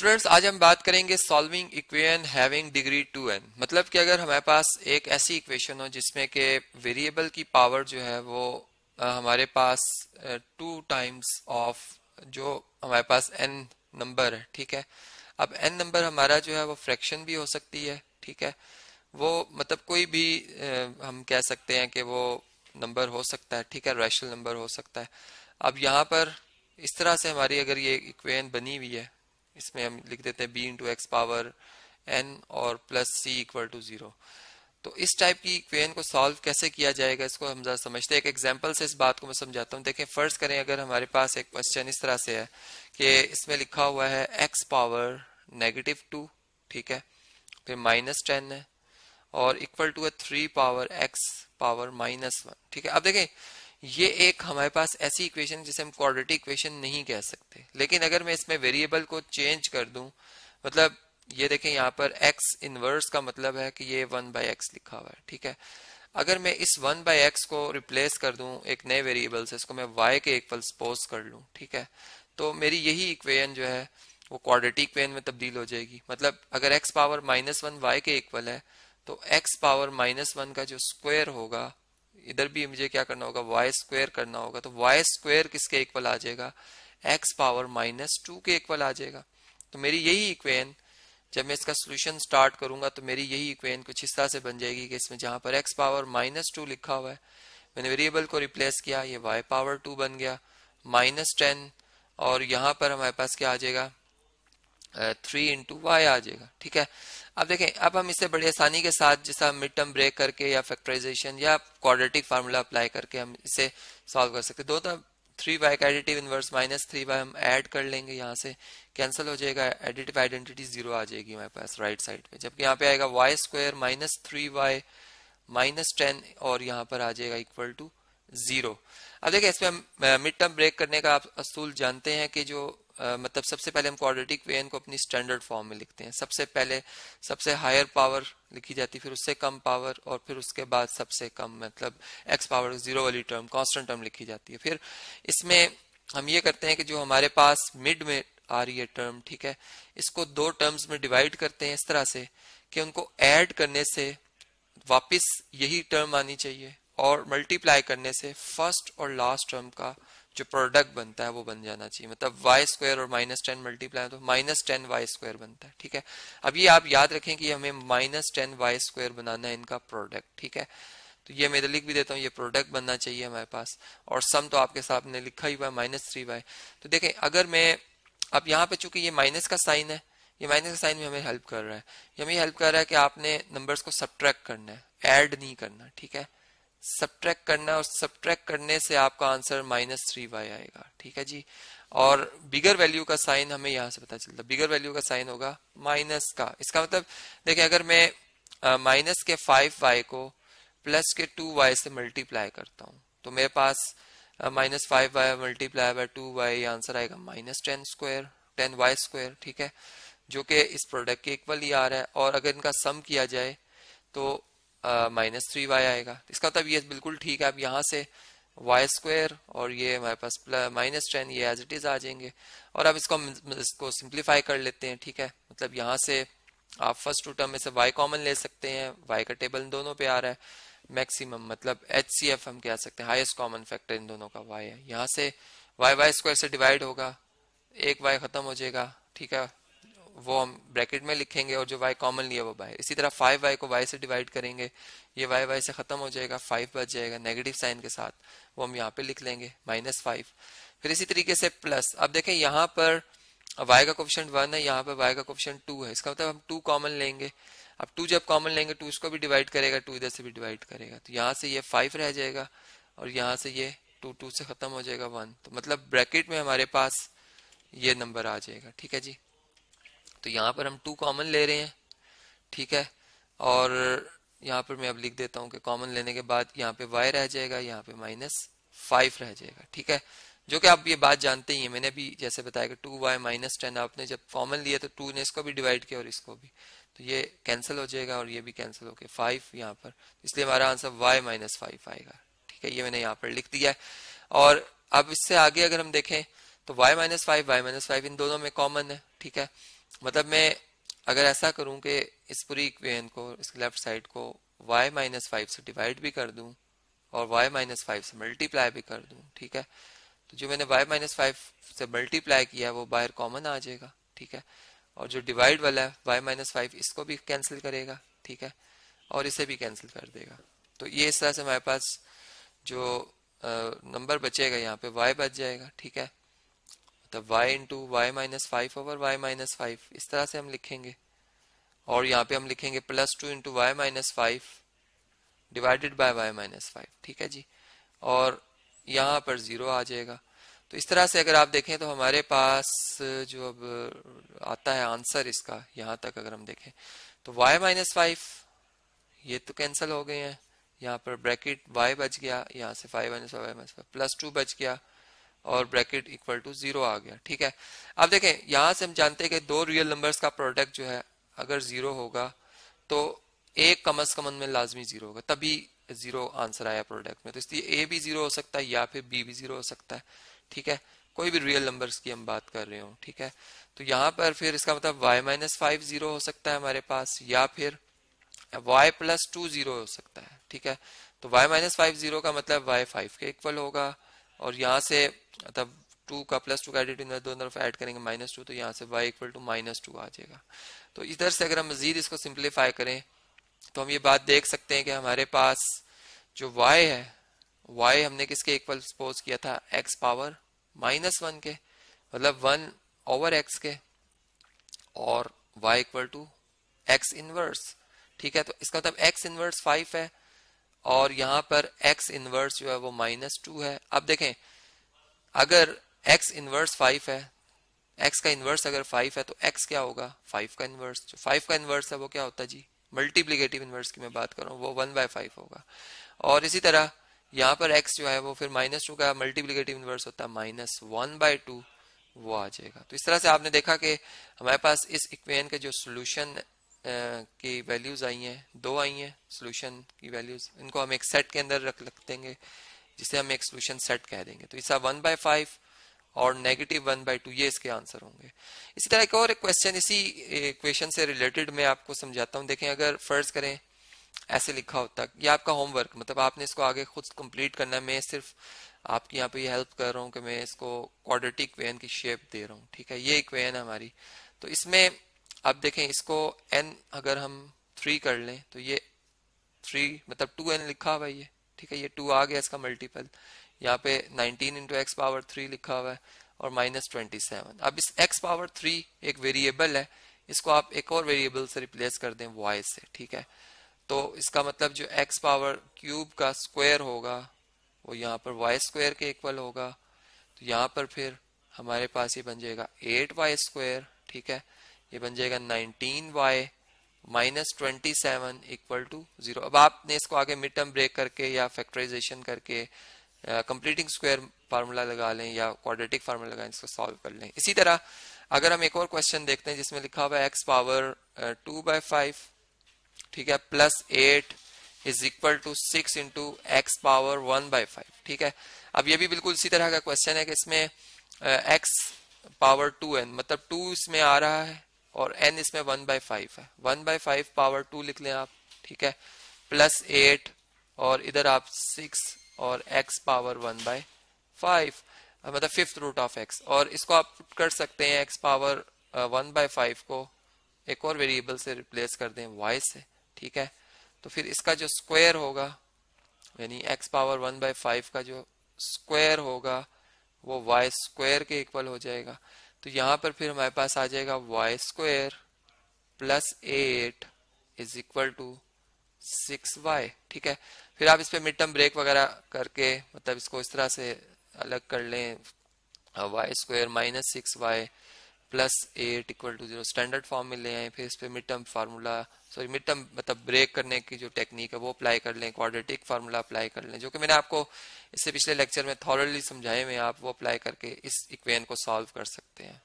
Students आज हम बात करेंगे solving equation having degree 2n। मतलब कि अगर हमारे पास एक ऐसी इक्वेशन हो जिसमें के वेरिएबल की पावर जो है वो हमारे पास 2 टाइम्स ऑफ जो हमारे पास n नंबर है, ठीक है। अब n नंबर हमारा जो है वो फ्रैक्शन भी हो सकती है, ठीक है। वो मतलब कोई भी हम कह सकते हैं कि वो नंबर हो सकता है, ठीक है, रैशनल नंबर हो सकता है। अब यहाँ पर इस तरह से हमारी अगर ये इक्वेशन बनी हुई है, इसमें हम लिख देते हैं b into x power n और प्लस c इक्वल टू 0। तो इस टाइप की इक्वेशन को सॉल्व कैसे किया जाएगा इसको हम जरा समझते हैं। एक एग्जांपल से इस बात को मैं समझाता हूँ। देखें, फर्ज करें अगर हमारे पास एक क्वेश्चन इस तरह से है कि इसमें लिखा हुआ है x पावर -2, ठीक है, फिर -10 है और equal to 3 power x power -1, ठीक है। अब देखें, ये एक हमारे पास ऐसी इक्वेशन जिसे हम क्वाड्रेटिक इक्वेशन नहीं कह सकते, लेकिन अगर मैं इसमें वेरिएबल को चेंज कर दूं, मतलब ये देखें यहाँ पर x इनवर्स का मतलब है कि ये 1/x लिखा हुआ है, ठीक है। अगर मैं इस 1/x को रिप्लेस कर दूं एक नए वेरिएबल से, इसको मैं y के इक्वल सपोज कर लूं, ठीक है, तो मेरी यही इक्वेशन जो है वो क्वाड्रेटिक इक्वेशन में तब्दील हो जाएगी। मतलब अगर x पावर -1 y के इक्वल है तो x पावर -1 का जो स्क्वायर होगा, इधर भी मुझे क्या करना होगा, y स्क्वायर करना होगा, तो y स्क्वायर किसके इक्वल आ जाएगा, x पावर -2 के इक्वल आ जाएगा। तो मेरी यही इक्वेशन जब मैं इसका सोल्यूशन स्टार्ट करूंगा तो मेरी यही इक्वेशन कुछ इस तरह से बन जाएगी कि इसमें जहां पर x पावर -2 लिखा हुआ है, मैंने वेरिएबल को रिप्लेस किया, ये y पावर 2 बन गया, -10 और यहाँ पर हमारे पास क्या आ जाएगा, 3 इंटू वाई आ जाएगा, ठीक है। अब देखें, अब हम इसे बड़ी आसानी के साथ जैसा मिड टर्म ब्रेक करके या फैक्टराइजेशन या क्वाड्रेटिक फार्मूला अप्लाई करके हम इसे सॉल्व कर सकते हैं। दो तो 3y का एडिटिव इनवर्स -3y हम ऐड कर लेंगे, यहाँ से कैंसिल हो जाएगा, एडिटिव आइडेंटिटी 0 आ जाएगी हमारे पास राइट साइड पे, जबकि यहाँ पे आएगा y स्क्वायर -3y -10 और यहाँ पर आ जाएगा इक्वल टू 0। अब देखिए, इसमें हम मिड टर्म ब्रेक करने का आप असूल जानते हैं कि जो मतलब सबसे पहले हम क्वाड्रेटिक इक्वेशन को अपनी स्टैंडर्ड फॉर्म में लिखते हैं। सबसे पहले सबसे हायर पावर लिखी जाती है, फिर उससे कम पावर और फिर उसके बाद सबसे कम, मतलब x पावर 0 वाली टर्म कांस्टेंट टर्म लिखी जाती है। फिर इसमें हम ये करते हैं कि जो हमारे पास मिड में आ रही है टर्म, ठीक है, इसको दो टर्म्स में डिवाइड करते हैं इस तरह से कि उनको ऐड करने से वापस यही टर्म आनी चाहिए और मल्टीप्लाई करने से फर्स्ट और लास्ट टर्म का जो प्रोडक्ट बनता है वो बन जाना चाहिए। मतलब y स्क्वायर और -10 मल्टीप्लाई तो -10y स्क्वायर बनता है, ठीक है। अब ये आप याद रखें कि हमें -10y स्क्वायर बनाना है इनका प्रोडक्ट, ठीक है। तो ये मैं इधर लिख भी देता हूँ, ये प्रोडक्ट बनना चाहिए हमारे पास, और सम तो आपके सामने लिखा ही हुआ है -3y। तो देखें, अगर मैं अब यहाँ पे चूंकि ये माइनस का साइन है, ये माइनस का साइन भी हमें हेल्प कर रहा है, ये हमें हेल्प कर रहा है कि आपने नंबर्स को सब्ट्रैक्ट करना है, ऐड नहीं करना, ठीक है, सब्ट्रैक्ट करना, और सब्ट्रैक्ट करने से आपका आंसर -3y आएगा, ठीक है जी। और बिगर वैल्यू का साइन हमें यहाँ से पता चलता है, बिगर वैल्यू का साइन होगा माइनस का। इसका मतलब देखिए, अगर मैं माइनस के 5y को प्लस के 2y से मल्टीप्लाई करता हूँ तो मेरे पास -5y multiply by 2y answer आएगा -10 स्क्वायर, 10y स्क्वायर, ठीक है, जो कि इस प्रोडक्ट के इक्वल ही आ रहा है। और अगर इनका सम किया जाए तो -3y आएगा। इसका मतलब ये बिल्कुल ठीक है। अब यहाँ से y स्क्वायर और ये हमारे पास -10 ये एज इट इज आ जाएंगे। और अब इसको सिंप्लीफाई कर लेते हैं, ठीक है। मतलब यहाँ से आप फर्स्ट टू टर्म में से y कॉमन ले सकते हैं, y का टेबल इन दोनों पे आ रहा है, मैक्सिमम मतलब HCF हम कह सकते हैं, हाईएस्ट कॉमन फैक्टर इन दोनों का y है। यहाँ से y स्क्वायर से डिवाइड होगा, एक y खत्म हो जाएगा, ठीक है, वो हम ब्रैकेट में लिखेंगे और जो y कॉमन लिया वो बाहर। इसी तरह 5y को y से डिवाइड करेंगे, ये y से खत्म हो जाएगा, 5 बच जाएगा नेगेटिव साइन के साथ, वो हम यहाँ पे लिख लेंगे -5। फिर इसी तरीके से प्लस, अब देखें यहाँ पर y का कोफिशिएंट 1 है, यहाँ पर y का कोफिशिएंट 2 है, इसका मतलब हम 2 कॉमन लेंगे। अब 2 जब कॉमन लेंगे 2 इसको भी डिवाइड करेगा, 2 इधर से भी डिवाइड करेगा, तो यहाँ से ये 5 रह जाएगा और यहाँ से ये 2 से खत्म हो जाएगा 1। तो मतलब ब्रैकेट में हमारे पास ये नंबर आ जाएगा, ठीक है जी। तो यहाँ पर हम 2 कॉमन ले रहे हैं, ठीक है, और यहाँ पर मैं अब लिख देता हूँ कि कॉमन लेने के बाद यहाँ पे y रह जाएगा, यहाँ पे -5 रह जाएगा, ठीक है, जो कि आप ये बात जानते ही हैं। मैंने भी जैसे बताया कि 2y -10 आपने जब कॉमन लिया तो 2 ने इसको भी डिवाइड किया और इसको भी, तो ये कैंसिल हो जाएगा और ये भी कैंसिल हो गया, 5 यहाँ पर, इसलिए हमारा आंसर y -5 आएगा, ठीक है। ये मैंने यहाँ पर लिख दिया है। और अब इससे आगे अगर हम देखें तो y -5 इन दोनों में कॉमन है, ठीक है। मतलब मैं अगर ऐसा करूं कि इस पूरी इक्वेशन को, इसके लेफ्ट साइड को y माइनस 5 से डिवाइड भी कर दूं और y माइनस 5 से मल्टीप्लाई भी कर दूं, ठीक है, तो जो मैंने y माइनस 5 से मल्टीप्लाई किया है वो बाहर कॉमन आ जाएगा, ठीक है, और जो डिवाइड वाला है y माइनस 5 इसको भी कैंसिल करेगा, ठीक है, और इसे भी कैंसिल कर देगा। तो ये इस तरह से हमारे पास जो नंबर बचेगा यहाँ पे y बच जाएगा, ठीक है, तो y into y minus 5 over y minus 5 इस तरह से हम लिखेंगे, और यहाँ पे हम लिखेंगे plus 2 into y minus 5 divided by y minus 5, ठीक है जी, और यहाँ पर 0 आ जाएगा। तो इस तरह से अगर आप देखें तो हमारे पास जो अब आता है आंसर इसका, यहाँ तक अगर हम देखें तो y माइनस 5 ये तो कैंसिल हो गए हैं, यहाँ पर ब्रैकेट y बच गया, यहाँ से 5 माइनस वाई माइनस 5 प्लस 2 बच गया और ब्रैकेट इक्वल टू 0 आ गया, ठीक है। अब देखें यहाँ से हम जानते हैं कि दो रियल नंबर्स का प्रोडक्ट जो है अगर 0 होगा तो एक कम से कम में लाजमी 0 होगा, तभी 0 आंसर आया प्रोडक्ट में। तो इसलिए a भी 0 हो सकता है या फिर b भी 0 हो सकता है, ठीक है, कोई भी रियल नंबर्स की हम बात कर रहे हो, ठीक है। तो यहाँ पर फिर इसका मतलब y माइनस 5 0 हो सकता है हमारे पास, या फिर y प्लस 2 0 हो सकता है, ठीक है। तो y माइनस 5 0 का मतलब y 5 के इक्वल होगा, और यहाँ से मतलब 2 का प्लस 2 का एडिटिव दोनों तरफ ऐड करेंगे माइनस 2, तो यहाँ से y इक्वल टू माइनस 2 आ जाएगा। तो इधर से अगर हम मजीद इसको सिंप्लीफाई करें तो हम ये बात देख सकते हैं कि हमारे पास जो y है, y हमने किसके इक्वल सपोज किया था, x पावर माइनस 1 के, मतलब 1 ओवर x के, और y equal to x inverse, ठीक है। तो इसका मतलब x इनवर्स 5 है और यहाँ पर x इनवर्स जो है वो माइनस 2 है। अब देखें अगर x इनवर्स 5 है, x का इनवर्स अगर 5 है तो x क्या होगा, 5 का इनवर्स, जो 5 का इनवर्स है वो क्या होता है जी, मल्टीप्लिकेटिव इनवर्स की मैं बात कर रहा हूँ, वो 1/5 होगा। और इसी तरह यहाँ पर x जो है वो फिर माइनस 2 का मल्टीप्लिकेटिव इनवर्स होता है माइनस 1/2, वो आ जाएगा। तो इस तरह से आपने देखा कि हमारे पास इस इक्वेशन के जो सोल्यूशन की वैल्यूज आई हैं, दो आई हैं सोल्यूशन की वैल्यूज, इनको हम एक सेट के अंदर रख देंगे जिसे हम एक सोल्यूशन सेट कह देंगे। तो इसका 1/5 और नेगेटिव 1/2 ये इसके आंसर होंगे। इसी तरह एक और एक क्वेश्चन इसी इक्वेशन से रिलेटेड मैं आपको समझाता हूँ। देखें अगर फर्ज करें ऐसे लिखा होता, ये आपका होमवर्क, मतलब आपने इसको आगे खुद कंप्लीट करना है, मैं सिर्फ आपकी यहाँ पे ये हेल्प कर रहा हूँ कि मैं इसको क्वाड्रेटिक इक्वेशन की शेप दे रहा हूँ, ठीक है। ये इक्वेशन है हमारी, तो इसमें अब देखें इसको n अगर हम 3 कर लें तो ये 3 मतलब 2n लिखा हुआ है ये, ठीक है, ये 2 आ गया इसका मल्टीपल, यहाँ पे 19 इंटू एक्स पावर 3 लिखा हुआ है और माइनस 27। अब इस x पावर 3 एक वेरिएबल है, इसको आप एक और वेरिएबल से रिप्लेस कर दें y से, ठीक है। तो इसका मतलब जो x पावर क्यूब का स्क्वायर होगा वो यहाँ पर y स्क्वायर के इक्वल होगा, तो यहाँ पर फिर हमारे पास ये बन जाएगा 8y स्क्वायर, ठीक है, ये बन जाएगा 19y माइनस 27 इक्वल टू 0। अब आपने इसको आगे मिड टर्म ब्रेक करके या फैक्टराइजेशन करके कंप्लीटिंग स्क्वायर फार्मूला लगा लें या क्वाड्रेटिक फार्मूला लगाएं, इसको सॉल्व कर लें। इसी तरह अगर हम एक और क्वेश्चन देखते हैं जिसमें लिखा हुआ है x पावर 2/5, ठीक है, plus 8 is equal to 6 into x power 1/5, ठीक है। अब ये भी बिल्कुल इसी तरह का क्वेश्चन है कि इसमें x पावर 2n मतलब 2 इसमें आ रहा है और n इसमें 1/5 है, 1/5 पावर 2 लिख लें आप, ठीक है, प्लस 8 और इधर आप 6 और x पावर 1/5 मतलब फिफ्थ रूट ऑफ x, और इसको आप कर सकते हैं x पावर 1/5 को एक और वेरिएबल से रिप्लेस कर दें y से, ठीक है। तो फिर इसका जो स्क्वायर होगा यानी x पावर 1/5 का जो स्क्वायर होगा वो y स्क्वायर के इक्वल हो जाएगा। तो यहाँ पर फिर हमारे पास आ जाएगा y square plus 8 is equal to 6y, ठीक है। फिर आप इस पे मिड टर्म ब्रेक वगैरह करके मतलब इसको इस तरह से अलग कर लें, y square minus 6y plus 8 equal to 0 standard form में ले आए, फिर इस पे mid term formula mid term मतलब ब्रेक करने की जो टेक्निक है वो अप्लाई कर लें, क्वाड्रेटिक फार्मूला अप्लाई कर लें, जो कि मैंने आपको इससे पिछले लेक्चर में थॉरली समझाए में, आप वो अप्लाई करके इस इक्वेशन को सॉल्व कर सकते हैं।